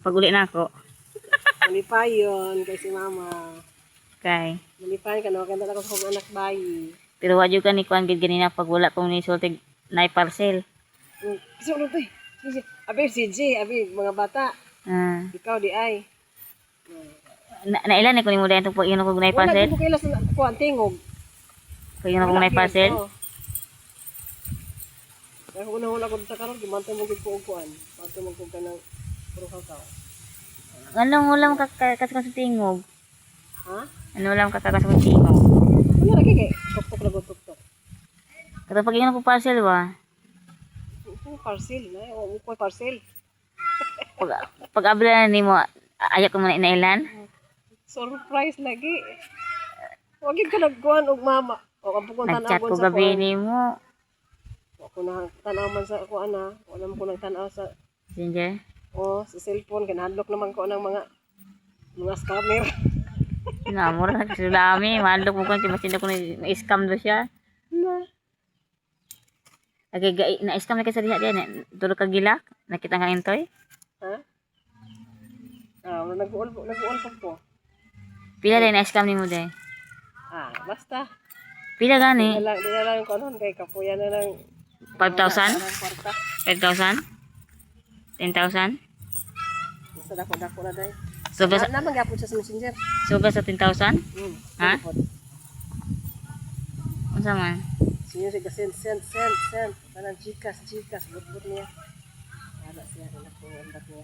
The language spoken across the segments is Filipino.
pag-uli na ako. Malipayon kay si mama. Kay. Malipayon ka, nakakanta ako sa kong anak bayi. Pero wadyo ka ni Kuan gid ganina pag wala kong nisultig na parcel. Kasi ano to eh. Abi, CJ, abi, mga bata. Ikaw di ay. Nailan ni ko ni mo dayon tong pag yun ako na parcel. Wala, di ko kailas na kuha, tingog. Pag yun ako na parcel. Kaya kung unahon ako sa karon, gimantay mo gid ko og kuan. Mantay mo kog kanang puro kakao. Anong ulam ka sa tingog? Ha? Ano ulam ka sa tingog? Wala lagi kay tok-tok lagot tok-tok. Kato pag yun ako parcel ba? Parcel na, o ko parcel. Pag abla na nimo ayak ko man inailan. Surprise lagi. Wag ka nagkuhan og mama. O kapag Nag-chat tanaw ko sa gabi nimo. ako na tanaw man sa kuan na. Wala mo ko nang tanaw sa Ginger. sa cellphone kanadlok naman ko ng mga scammer. Namor na sulami, malok mo kan masin ko na scam do siya. Na. Agay na scam na kay sa diha diyan. Duro ka gilak, nakita ka intoy. Ha? Nag-uol po. Pila din na scam nimo day? Basta. Pila gani? Di na lang yung kanon kay kapuya na lang. 5,000? Kwarta. 5,000? 10,000? Basta dako na day. Sobra sa Naman gapon siya sa messenger. 10,000? Ha? Unsa man? Siya siya send. Kanang Gcash, but niya. Wala siya na po ang niya.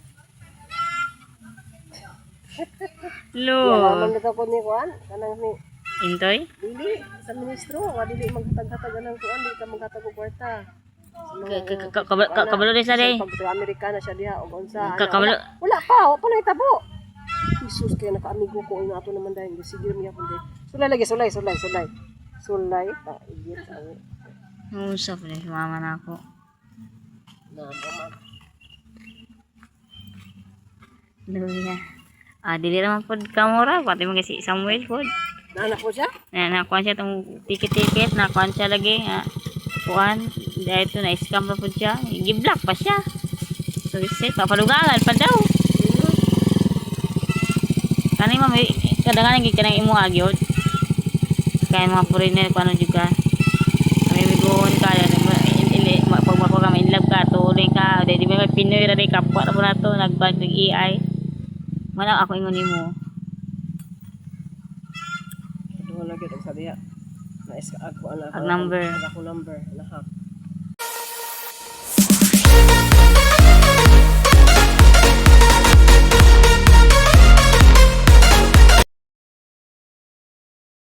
Lo. Naman nito ko ni Juan, kanang ni Intoy? dili sa ministro, wa dili maghatag-hatag ng kuan, di ka maghatag og kwarta. Kabalo din sa day. Pag Amerikana siya diha og unsa. Kabalo. Wala pa nahitabo. Jesus kay naka-amigo ko ina ato naman dahil sige mi gyapon day. Sulay lagi, sulay. Sulay ta igit ang Usap ni mama na ako. naman. Luya. Dili naman pod kamura, pati mga si Samuel pod. Naanak ko siya? Nakuha siya itong ticket, nakuha siya lagi. Kuhan, dahil ito na-scam pa po siya. Gi-block pa siya. So, papalugangan pa daw. Kani mami, kadang-kadang hindi ka nang imuagyod. Kaya mga foreigner, kung ano juga. Kami miguhon ka, pag mako ka, ma-inlove ka, tuloy ka. Dahil di ba may Pinoy rin, kapwa na po na ito, nag-bag, nag-AI. Malang ako ingon mo. Ito lagi sa diha. Na-iska ako Ang number. Ako number. Lahat.